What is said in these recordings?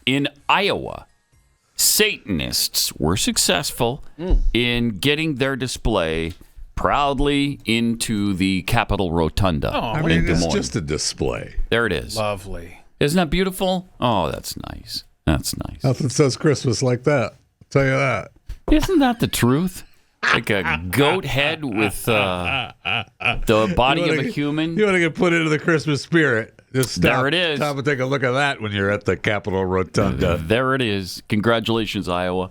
in Iowa, Satanists were successful in getting their display proudly into the Capitol Rotunda. I mean, it's just a display. There it is. Lovely. Isn't that beautiful? Oh, that's nice. That's nice. Nothing says Christmas like that. I'll tell you that. Isn't that the truth? Like a goat head with the body of a human. You want to get put into the Christmas spirit. Just stop, there it is. Stop and take a look at that when you're at the Capitol Rotunda. There it is. Congratulations, Iowa.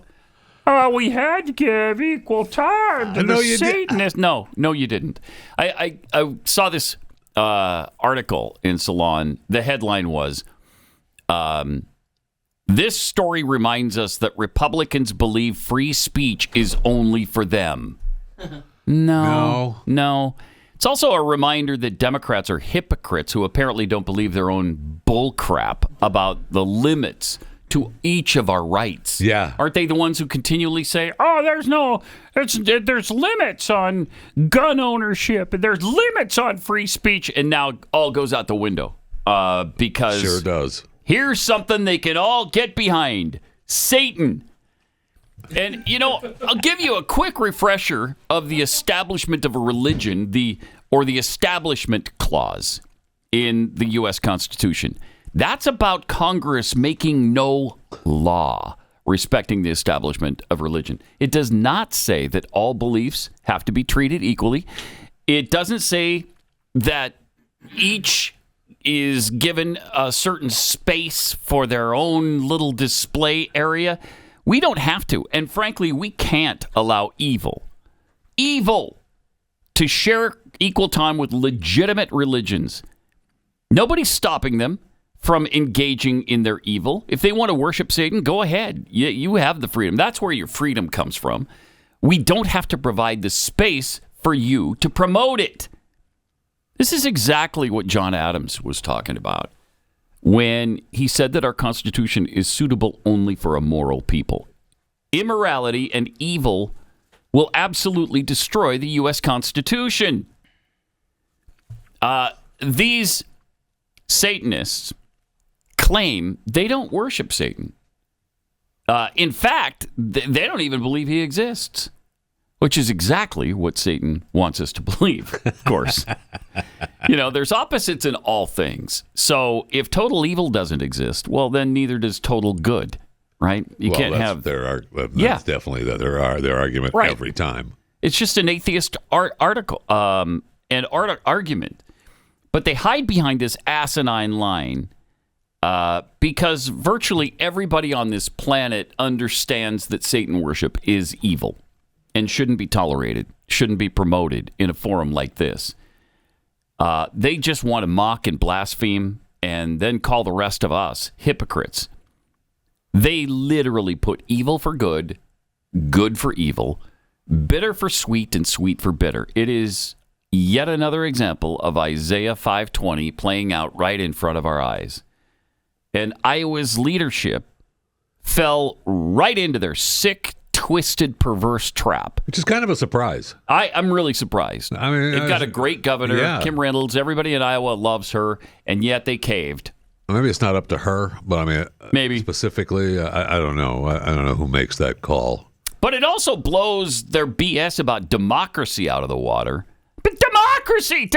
We had to give equal time to the Satanists. No, you didn't. I saw this article in Salon. The headline was, this story reminds us that Republicans believe free speech is only for them. No. It's also a reminder that Democrats are hypocrites who apparently don't believe their own bullcrap about the limits to each of our rights. Yeah. Aren't they the ones who continually say, there's limits on gun ownership and there's limits on free speech, and now all goes out the window because sure does. Here's something they can all get behind: Satan. And, I'll give you a quick refresher of the establishment of a religion, the Establishment Clause in the U.S. Constitution. That's about Congress making no law respecting the establishment of religion. It does not say that all beliefs have to be treated equally. It doesn't say that each is given a certain space for their own little display area. We don't have to. And frankly, we can't allow evil to share equal time with legitimate religions. Nobody's stopping them from engaging in their evil. If they want to worship Satan, go ahead. You have the freedom. That's where your freedom comes from. We don't have to provide the space for you to promote it. This is exactly what John Adams was talking about when he said that our Constitution is suitable only for a moral people. Immorality and evil will absolutely destroy the U.S. Constitution. These Satanists claim they don't worship Satan. In fact, they don't even believe he exists, which is exactly what Satan wants us to believe, of course. There's opposites in all things. So if total evil doesn't exist, well, then neither does total good, right? You can't have... That's definitely their argument every time. It's just an atheist article and argument. But they hide behind this asinine line because virtually everybody on this planet understands that Satan worship is evil and shouldn't be tolerated, shouldn't be promoted in a forum like this. They just want to mock and blaspheme and then call the rest of us hypocrites. They literally put evil for good, good for evil, bitter for sweet, and sweet for bitter. It is yet another example of Isaiah 5:20 playing out right in front of our eyes. And Iowa's leadership fell right into their sick, twisted, perverse trap. Which is kind of a surprise. I'm really surprised. I mean, they've got a great governor, Kim Reynolds. Everybody in Iowa loves her, and yet they caved. Maybe it's not up to her, but I mean, maybe specifically, I don't know. I don't know who makes that call. But it also blows their BS about democracy out of the water. But democracy!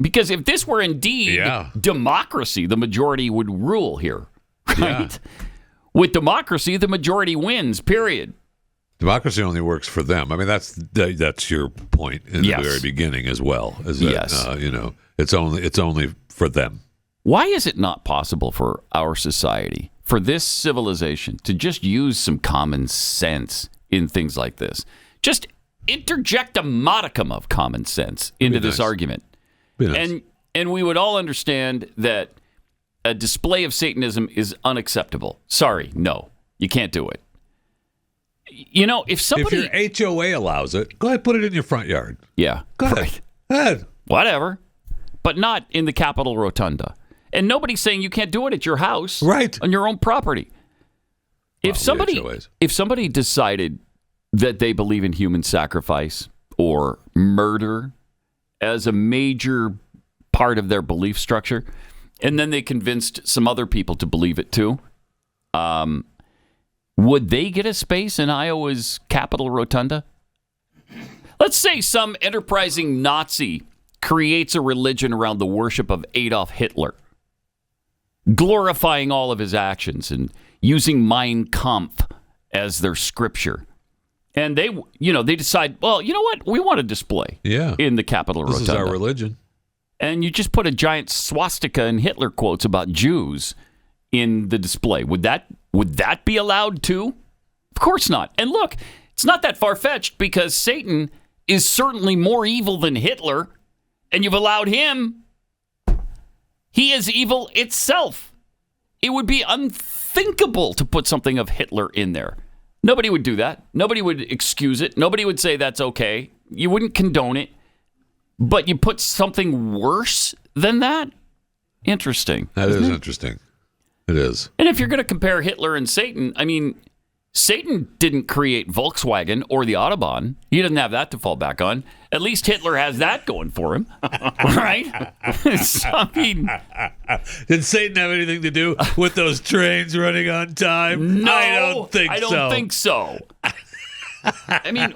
Because if this were indeed democracy, the majority would rule here, right? Yeah. With democracy, the majority wins, period. Democracy only works for them. I mean, that's your point in the very beginning as well. Is that, it's only for them. Why is it not possible for our society, for this civilization, to just use some common sense in things like this? Just interject a modicum of common sense into this argument. Nice. And we would all understand that a display of Satanism is unacceptable. Sorry, no, you can't do it. If your HOA allows it, go ahead, put it in your front yard. Yeah. Go ahead. Whatever. But not in the Capitol Rotunda. And nobody's saying you can't do it at your house. Right. On your own property. If somebody decided that they believe in human sacrifice or murder as a major part of their belief structure, and then they convinced some other people to believe it too. Would they get a space in Iowa's Capitol Rotunda? Let's say some enterprising Nazi creates a religion around the worship of Adolf Hitler, glorifying all of his actions and using Mein Kampf as their scripture. And they decide, well, you know what? We want a display in the Capitol Rotunda. This is our religion. And you just put a giant swastika and Hitler quotes about Jews in the display. Would that be allowed too? Of course not. And look, it's not that far-fetched because Satan is certainly more evil than Hitler, and you've allowed him. He is evil itself. It would be unthinkable to put something of Hitler in there. Nobody would do that. Nobody would excuse it. Nobody would say that's okay. You wouldn't condone it. But you put something worse than that? Interesting. That is interesting. It is. And if you're going to compare Hitler and Satan, I mean, Satan didn't create Volkswagen or the Autobahn. He doesn't have that to fall back on. At least Hitler has that going for him, right? So, I mean, did Satan have anything to do with those trains running on time? No, I don't think so. I mean,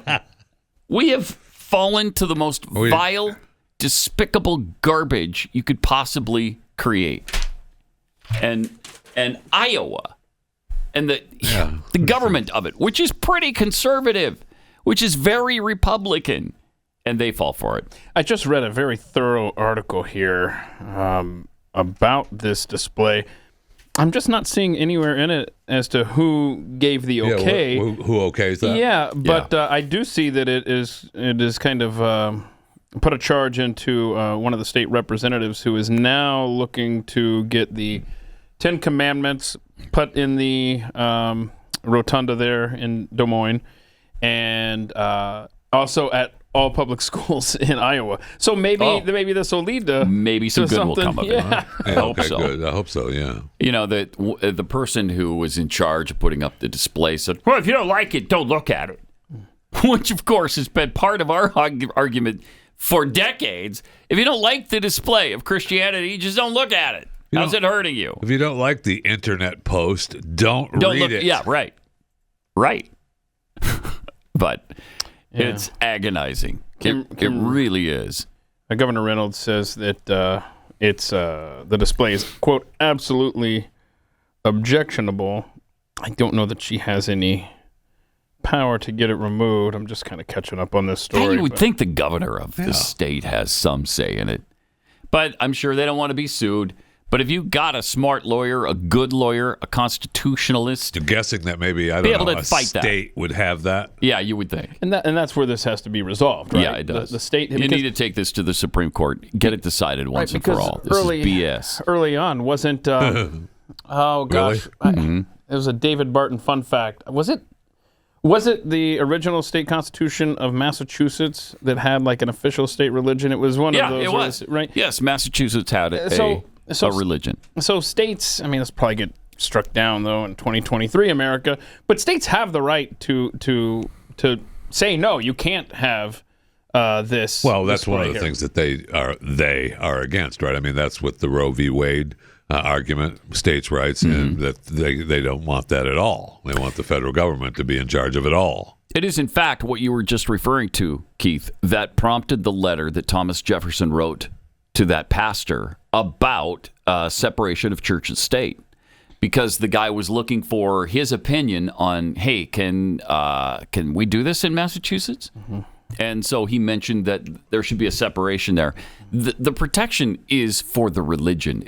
we have fallen to the most vile, despicable garbage you could possibly create. And Iowa and the government of it, which is pretty conservative, which is very Republican, and they fall for it. I just read a very thorough article here about this display. I'm just not seeing anywhere in it as to who gave the okay. Yeah, who okays that? Yeah, but I do see that it is kind of put a charge into one of the state representatives who is now looking to get the 10 Commandments put in the rotunda there in Des Moines, and also at all public schools in Iowa. So maybe this will lead to some good will come of it. Yeah. I hope so. Good. I hope so. Yeah. You know, the person who was in charge of putting up the display said, "Well, if you don't like it, don't look at it," which of course has been part of our argument for decades. If you don't like the display of Christianity, just don't look at it. How's it hurting you? If you don't like the internet post, don't read it. Yeah, right. But it's agonizing. It really is. Governor Reynolds says that the display is, quote, absolutely objectionable. I don't know that she has any power to get it removed. I'm just kind of catching up on this story. You would think the governor of the state has some say in it. But I'm sure they don't want to be sued. But if you got a smart lawyer, a good lawyer, a constitutionalist, I'm guessing that maybe a state would have that. Yeah, you would think, and that's where this has to be resolved, right? Yeah, it does. The state. You need to take this to the Supreme Court, get it decided once and for all. This is BS. Early on, wasn't? Oh gosh, really? It was a David Barton fun fact. Was it the original state constitution of Massachusetts that had like an official state religion? It was one of those. Yeah, it was. Right. Yes, Massachusetts had a religion. So states, I mean, this probably get struck down though in 2023 America, but states have the right to say no, you can't have this. Well, that's one of the things that they are against, right? I mean, that's what the Roe v. Wade argument, states' rights, and that they don't want that at all. They want the federal government to be in charge of it all. It is, in fact, what you were just referring to, Keith, that prompted the letter that Thomas Jefferson wrote to that pastor about separation of church and state, because the guy was looking for his opinion on, hey, can we do this in Massachusetts? And so he mentioned that there should be a separation there. The protection is for the religion.